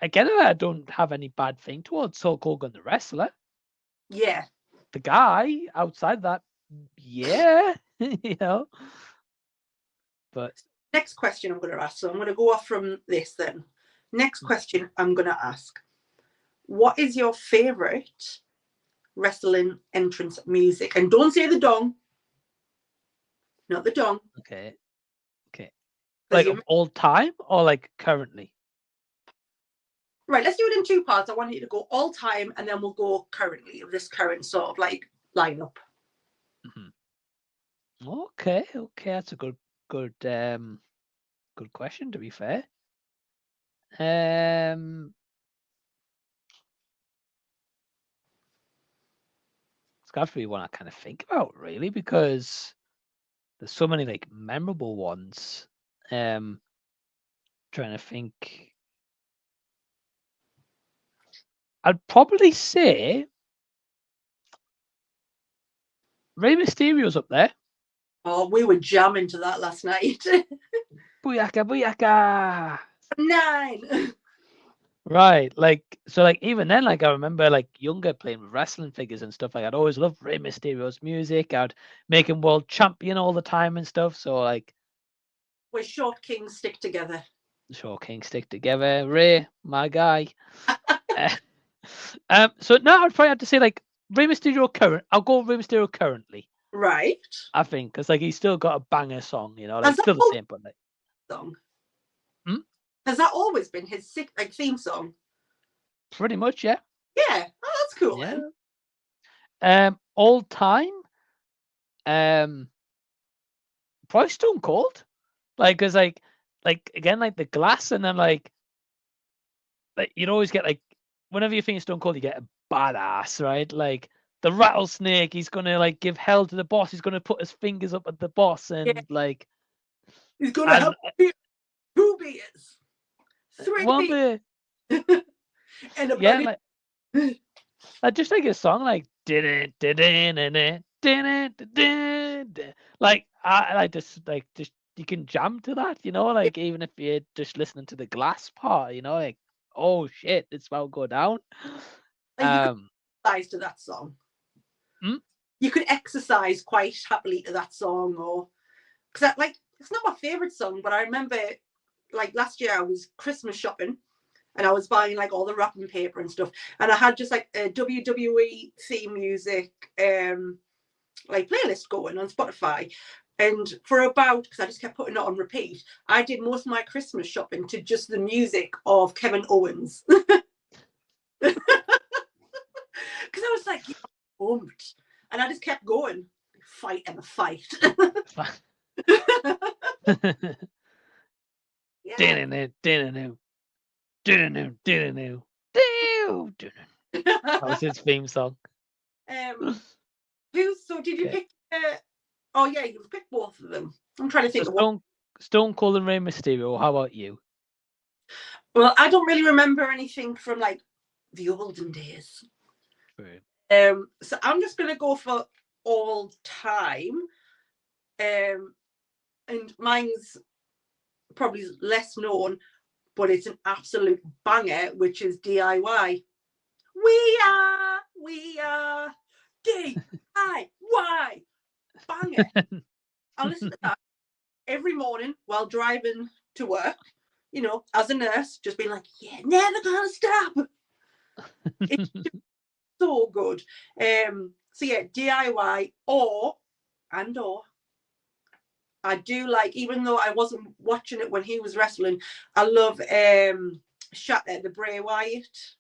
again, I don't have any bad thing towards Hulk Hogan, the wrestler. Yeah. The guy outside that, yeah, you know. But next question I'm going to ask. So I'm going to go off from this then. Next question I'm going to ask. What is your favorite wrestling entrance music? And don't say the dong. Not the dong. Okay. Like of all time or like currently? Right, let's do it in two parts. I want you to go all time and then we'll go currently of this current sort of like lineup. Mm-hmm. Okay, that's a good question to be fair. It's got to be one I kind of think about really because there's so many like memorable ones. Trying to think. I'd probably say Rey Mysterio's up there. Oh, we were jamming to that last night. Booyaka! 9. Right, like so, like even then, like I remember, like younger playing with wrestling figures and stuff. Like I'd always loved Rey Mysterio's music. I'd make him world champion all the time and stuff. So like, we're short kings stick together. Short King stick together. Rey, my guy. So now I'd probably have to say like Rey Mysterio current. I'll go Rey Mysterio currently. Right. I think because like he's still got a banger song, you know, like still the same, but like song. Has that always been his like theme song? Pretty much, yeah. Yeah, oh, that's cool. Yeah. All time, probably Stone Cold, like because like again like the glass, and then like you'd always get like whenever you think of Stone Cold, you get a badass, right? Like the rattlesnake, he's gonna like give hell to the boss. He's gonna put his fingers up at the boss, and like he's gonna help 2 beers. 3 beers. And a yeah, like just like a song like like I like just you can jam to that, you know, like even if you're just listening to the glass part, you know, like oh shit, it's about to go down. You could exercise to that song. You could exercise quite happily to that song, or because like it's not my favorite song, but I remember like last year I was Christmas shopping and I was buying like all the wrapping paper and stuff, and I had just like a WWE theme music like playlist going on Spotify, and for about, because I just kept putting it on repeat, I did most of my Christmas shopping to just the music of Kevin Owens. Because I was like, yeah, pumped. And I just kept going. Fight and a fight. Yeah. That was his theme song. So did you Okay. pick oh yeah, you picked both of them. I'm trying to So think of what. Stone Cold and Rey Mysterio. How about you? Well, I don't really remember anything from like the olden days. True. So I'm just gonna go for all time. And mine's probably less known, but it's an absolute banger, which is DIY. We are DIY. Banger. I listen to that every morning while driving to work, you know, as a nurse, just being like, yeah, never gonna stop. It's so good. So yeah, DIY or I do like, even though I wasn't watching it when he was wrestling, I love Shatter, the Bray Wyatt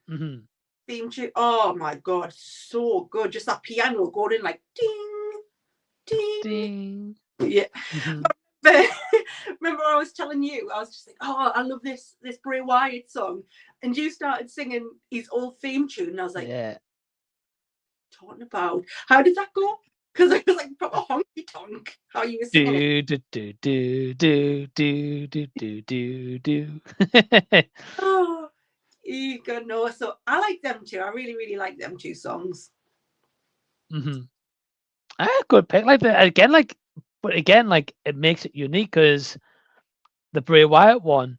theme tune. Oh my god, so good. Just that piano going in like ding, ding. Ding. Yeah. But remember I was telling you, I was just like, oh, I love this Bray Wyatt song. And you started singing his old theme tune. And I was like, yeah. Talking about, how did that go? Because it was like proper honky tonk how you were singing it. Do. Oh, you got no. So I like them too. I really, really like them two songs. Good pick. Like again, but again, like it makes it unique because the Bray Wyatt one,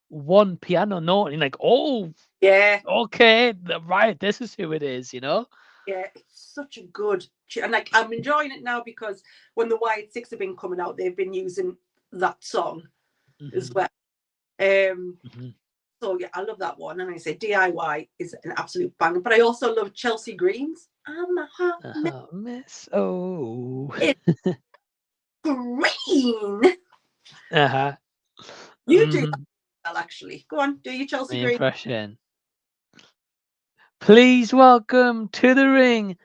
one piano note, and you're like, oh, Yeah, okay, right, this is who it is, you know? yeah, it's such a good, and like I'm enjoying it now because when the Wyatt Six have been coming out, they've been using that song as well. So yeah, I love that one, and I say DIY is an absolute banger. But I also love Chelsea Green's "I'm a Hot Miss. Oh, It's Green." uh-huh. You do that well, actually. Go on, do your Chelsea My Green. impression. Please welcome to the ring,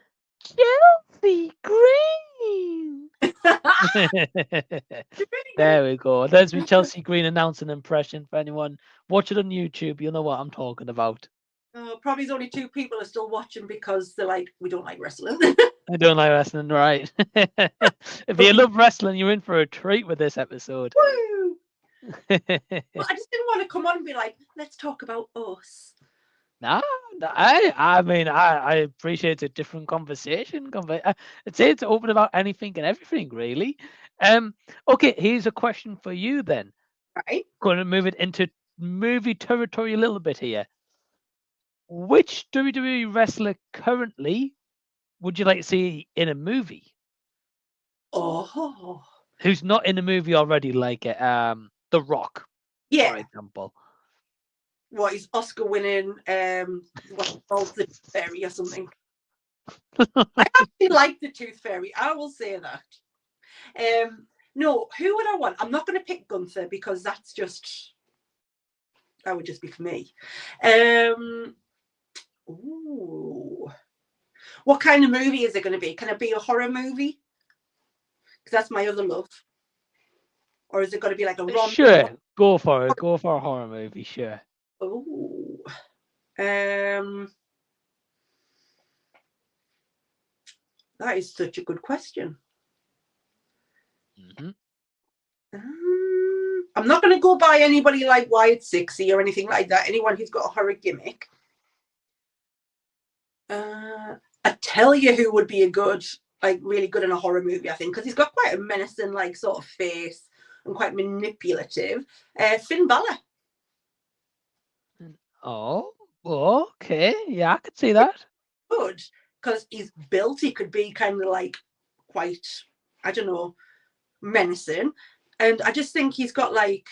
Chelsea Green. There we go. There's my Chelsea Green announcing impression. For anyone watch it on YouTube, you'll know what I'm talking about. Probably only 2 people are still watching because they're like, we don't like wrestling. I don't like wrestling, right? If you love wrestling, you're in for a treat with this episode. Woo! Well, I just didn't want to come on and be like, let's talk about us. No, I mean, I appreciate a different conversation. I'd say it's open about anything and everything, really. Okay, here's a question for you then. Right. Going to move it into movie territory a little bit here. Which WWE wrestler currently would you like to see in a movie? Oh. Who's not in a movie already, like The Rock, Yeah. for example. What is Oscar winning? What's called the Fairy or something? I actually like the Tooth Fairy. I will say that. No, who would I want? I'm not going to pick Gunther because that would just be for me. Ooh. What kind of movie is it going to be? Can it be a horror movie? Because that's my other love. Or is it going to be like a rom? Sure, go for it. Go for a horror movie, sure. Oh. That is such a good question. I'm not going to go by anybody like Wyatt Sixty or anything like that. Anyone who's got a horror gimmick. I tell you who would be a good, like really good in a horror movie, I think, because he's got quite a menacing, like sort of face and quite manipulative. Finn Balor. Oh, okay. Yeah, I could see that. Good, because he's built. He could be kind of like quite, I don't know, menacing. And I just think he's got I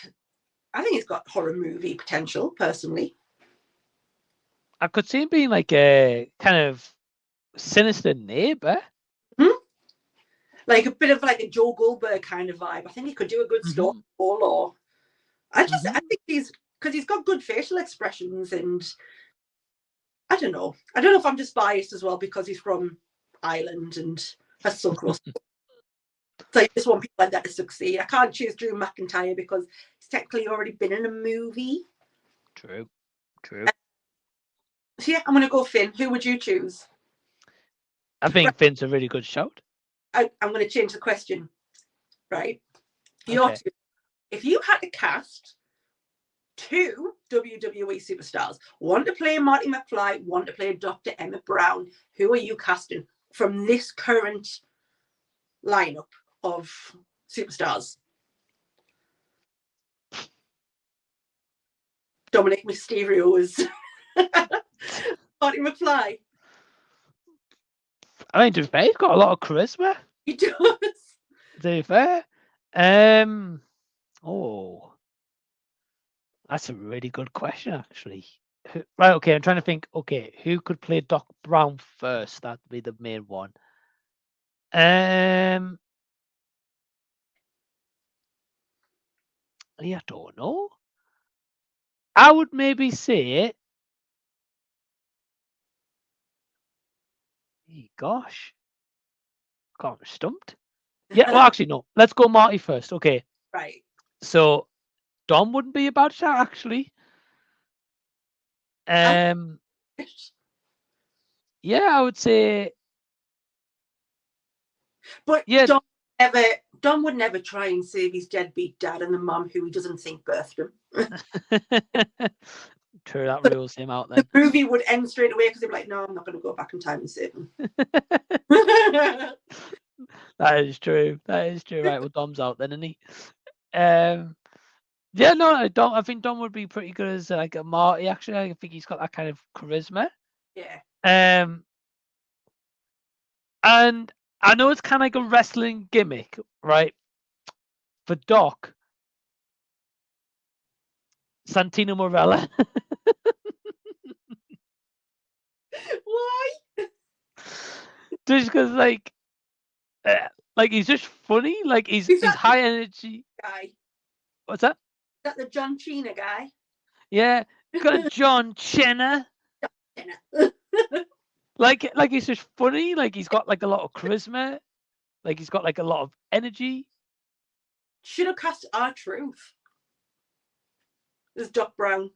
think he's got horror movie potential, personally. I could see him being like a kind of sinister neighbor. Like a bit of like a Joe Goldberg kind of vibe. I think he could do a good story. Or I think because he's got good facial expressions and I don't know. I don't know if I'm just biased as well because he's from Ireland and has sunk Russell. So I just want people like that to succeed. I can't choose Drew McIntyre because he's technically already been in a movie. True. So yeah, I'm going to go Finn. Who would you choose? I think Finn's a really good shout. I'm going to change the question. Right? Okay. If you had to cast 2 WWE superstars, one to play Marty McFly, one to play Dr. Emmett Brown, who are you casting from this current lineup of superstars? Dominic Mysterio is Marty McFly. I mean, to be fair, he's got a lot of charisma. He does. To be fair. Oh, that's a really good question, actually. Right, okay, I'm trying to think. Okay, who could play Doc Brown first? That'd be the main one. Yeah, I don't know. I would maybe say, gosh, got stumped. Yeah, well, actually, no. Let's go Marty first. Okay. Right. So Dom wouldn't be a bad shot, actually. Yeah, I would say. But yeah, Dom would never try and save his deadbeat dad and the mum who he doesn't think birthed him. True, that rules him out then. The movie would end straight away because they'd be like, no, I'm not going to go back in time and save him. That is true. Right, well, Dom's out then, isn't he? Yeah, no, I think Dom would be pretty good as like a Marty. Actually, I think he's got that kind of charisma. Yeah. And I know it's kind of like a wrestling gimmick, right? For Doc, Santino Marella. Why? Just because, like he's just funny. Like he's high energy. Guy. What's that? Is that the John Cena guy? Yeah, got John Cena. like he's just funny. Like he's got like a lot of charisma. Like he's got like a lot of energy. Should have cast R-Truth. There's Doc Brown.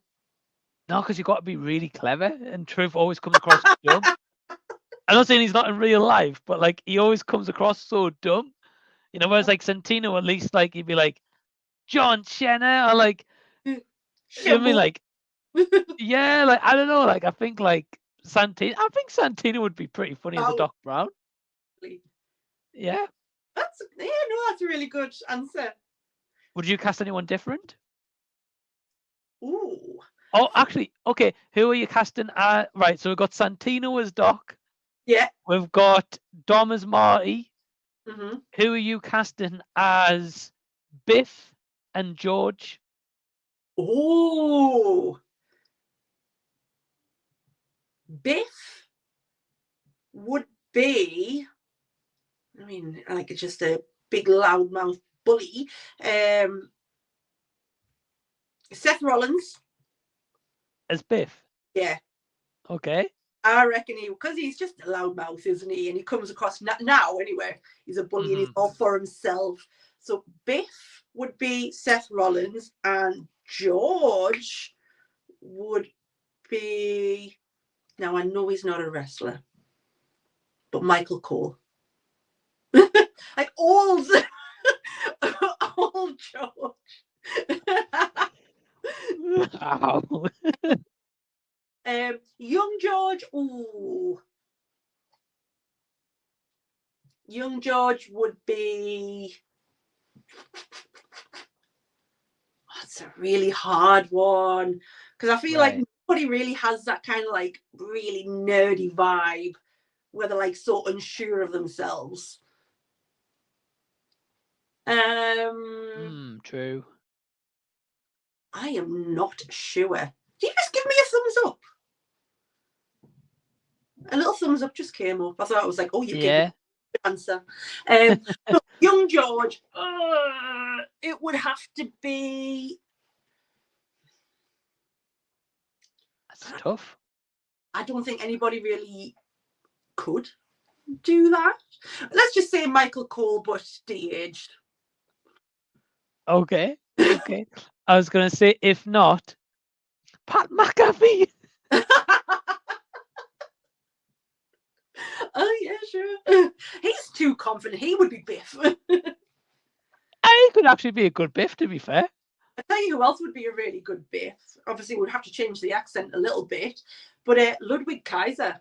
No, because you've got to be really clever, and Truth always comes across dumb. I'm not saying he's not in real life, but like he always comes across so dumb. You know, whereas like Santino, at least like he'd be like John Cena or like you know what I mean? Like yeah, like I don't know, like I think Santino would be pretty funny as a Doc Brown. Yeah. That's a really good answer. Would you cast anyone different? Ooh. Oh, actually, okay. Who are you casting? Right, so we've got Santino as Doc. Yeah. We've got Dom as Marty. Mm-hmm. Who are you casting as Biff and George? Oh. Biff would be, I mean, like it's just a big loudmouth bully. Seth Rollins. As Biff? Yeah. Okay. I reckon because he's just a loudmouth, isn't he? And he comes across now anyway. He's a bully and he's all for himself. So Biff would be Seth Rollins and George would be, now I know he's not a wrestler, but Michael Cole. Like old George. Wow. Young George, ooh. Young George would be, that's a really hard one because I feel like nobody really has that kind of like really nerdy vibe where they're like so unsure of themselves. True. I am not sure. Can you just give me a thumbs up? A little thumbs up just came up. I thought it was like, oh, you gave me the answer. Young George, it would have to be. That's tough. I don't think anybody really could do that. Let's just say Michael Cole, but de-aged. Okay. Okay. I was gonna say if not, Pat McAfee. Oh yeah, sure. He's too confident. He would be Biff. He could actually be a good Biff, to be fair. I tell you who else would be a really good Biff. Obviously, we'd have to change the accent a little bit, but Ludwig Kaiser.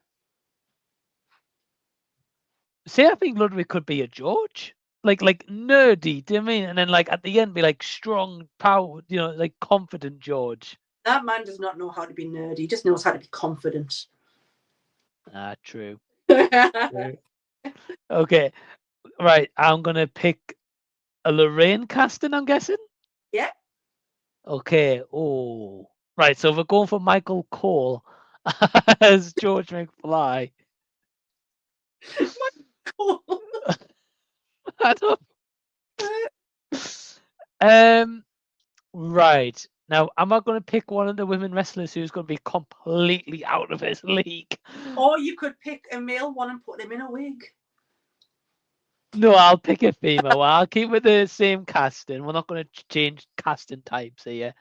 See, I think Ludwig could be a George. Like nerdy, do you mean? And then like at the end be like strong, power, like confident George. That man does not know how to be nerdy. He just knows how to be confident. Ah, true. True. Okay. Right. I'm gonna pick a Lorraine casting, I'm guessing. Yeah. Okay. Oh. Right. So we're going for Michael Cole as George McFly. I don't. Right. Now, am I going to pick one of the women wrestlers who's going to be completely out of his league? Or you could pick a male one and put him in a wig. No, I'll pick a female. I'll keep with the same casting. We're not going to change casting types here.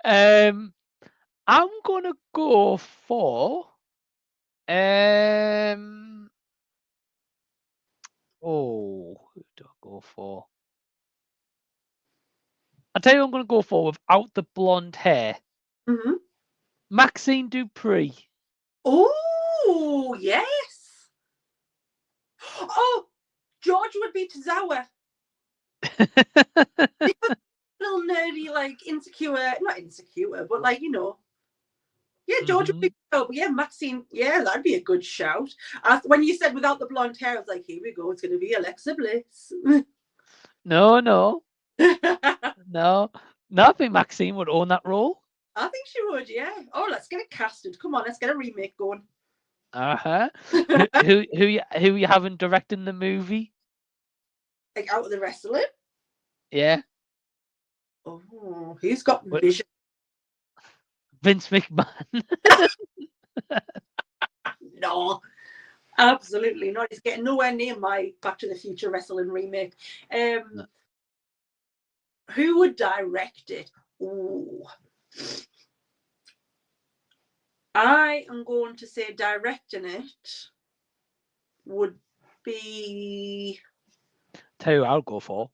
I'm going to go for. Who do I go for? I'll tell you, I'm going to go for without the blonde hair. Mm-hmm. Maxine Dupree. Oh yes. Oh, George would be Tozawa. Little nerdy, like insecure, not insecure, but like Yeah, George would be. Oh, yeah, Maxine. Yeah, that'd be a good shout. When you said without the blonde hair, I was like, here we go. It's going to be Alexa Bliss. No. No. I think Maxine would own that role. I think she would, yeah. Oh, let's get it casted. Come on, let's get a remake going. Who you having directing the movie? Like out of the wrestling? Yeah. Oh, who's got vision? Vince McMahon. No, absolutely not. He's getting nowhere near my Back to the Future wrestling remake. No. Who would direct it? Ooh. I am going to say directing it would be. Tell you who I'll go for.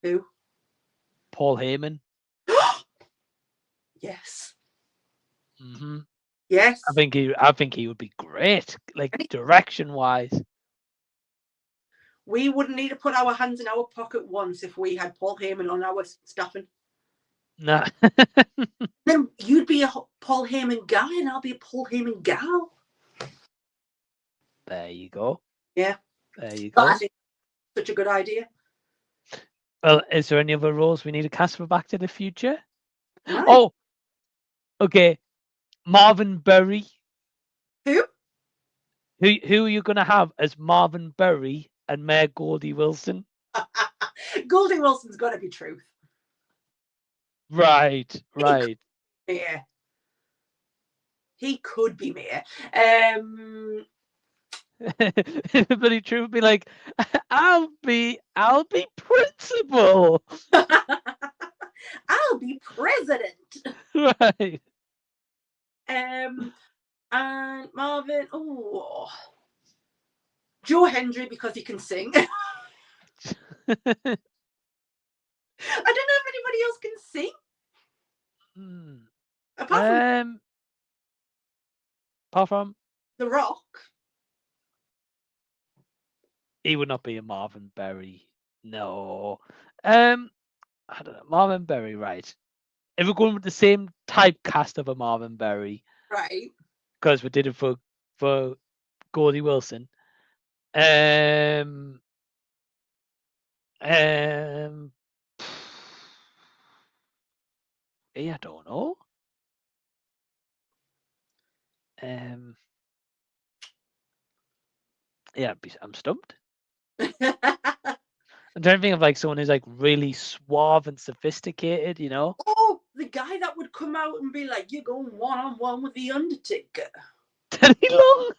Who? Paul Heyman. Yes. Mm-hmm. Yes. I think he would be great, like direction wise. We wouldn't need to put our hands in our pocket once if we had Paul Heyman on our stuffing. No. Then you'd be a Paul Heyman guy and I'll be a Paul Heyman gal. There you go. Yeah. There you go. That's such a good idea. Well, is there any other roles we need to cast for Back to the Future? Right. Oh, okay. Marvin Berry. Who? Who are you going to have as Marvin Berry and Mayor Goldie Wilson? Goldie Wilson's got to be Truth. Right. Yeah. He could be Mayor. But Truth would be like, I'll be principal. I'll be president. Right. And Marvin, Joe Hendry because he can sing. I don't know if anybody else can sing. Apart from The Rock. He would not be a Marvin Berry. No. I don't know. Marvin Berry, right. If we're going with the same typecast of a Marvin Berry. Right. Because we did it for Goldie Wilson. I don't know. Yeah, I'm stumped. I'm trying to think of like someone who's like really suave and sophisticated, Oh, the guy that would come out and be like, "You're going one-on-one with the Undertaker." Teddy Long.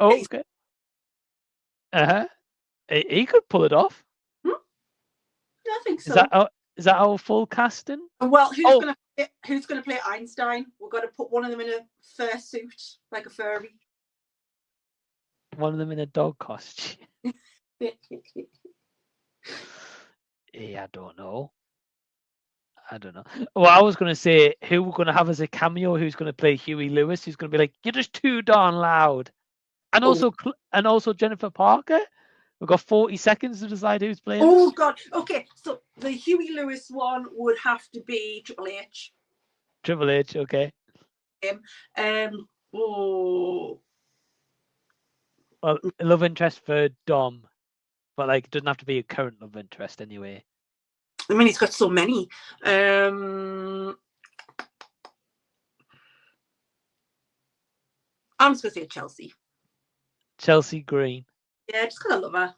Okay. Uh-huh. He could pull it off. I think Is so. that our full casting? Well, Oh, who's gonna play Einstein? We've got to put one of them in a fursuit, like a furry. one of them in a dog costume. Yeah, I don't know. Well, I was going to say who we're going to have as a cameo. Who's going to play Huey Lewis? Who's going to be like, "You're just too darn loud," and Oh. also Jennifer Parker. We've got 40 seconds to decide who's playing. Oh God. Okay, so the Huey Lewis one would have to be Triple H. Triple H, okay. Oh. Well, love interest for Dom, but like it doesn't have to be a current love interest anyway. I mean, he's got so many. I'm just gonna say Chelsea. Chelsea Green. Yeah, just because I love her.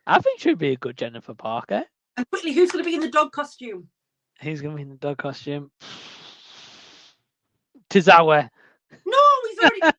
I think she'd be a good Jennifer Parker. And quickly, who's gonna be in the dog costume? Who's going to be in the dog costume? Tozawa. No, he's already.